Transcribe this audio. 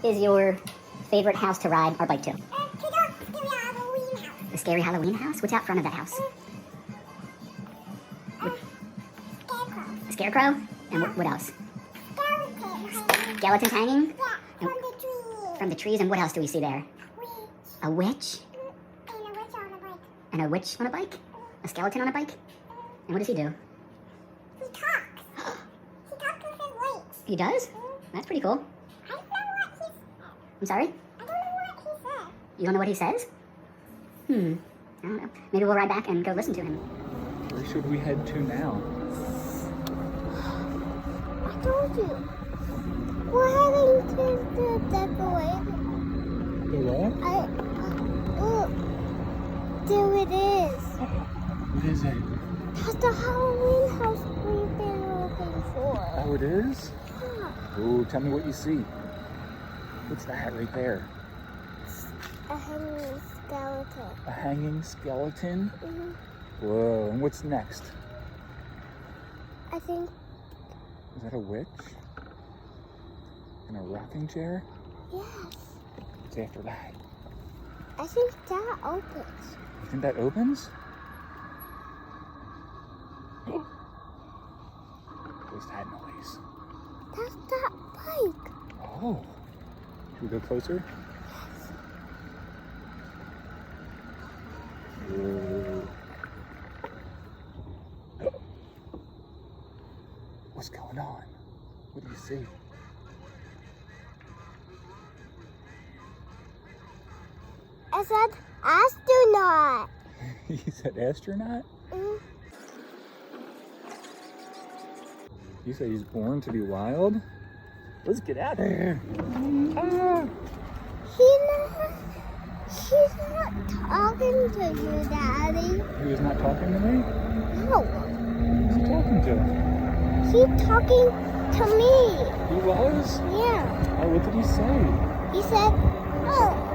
is your favorite house to ride our bike to? Scary Halloween House. The Scary Halloween House? What's out front of that house? Scarecrow. A scarecrow? And what else? Skeleton. Skeletons hanging? Yeah, from the tree. From the trees, and what else do we see there? Witch. A witch? And a witch on a bike. And a witch on a bike? A skeleton on a bike? And what does he do? He talks. He talks with his legs. He does? That's pretty cool. I don't know what he said. I'm sorry? I don't know what he said. You don't know what he says? I don't know. Maybe we'll ride back and go listen to him. Where should we head to now? I told you. We're heading to the decoration. The what? Look. There it is. What is it? That's the Halloween house we've been looking for. Oh, it is? Yeah. Oh, tell me what you see. What's that right there? A hanging skeleton. A hanging skeleton? Mm-hmm. Whoa, and what's next? I think, Is that a witch? In a rocking chair? yes. What's after that? I think that opens. You think that opens? What's that noise? That's that bike. Oh. Should we go closer? Whoa. What's going on? What do you see? I said astronaut. You said astronaut? Mm. You say he's born to be wild? Let's get out of here. Ah. She's not talking to you, Daddy. He was not talking to me? No, Who's he talking to? he's talking to me. He was? Yeah. Oh, what did he say? He said, oh,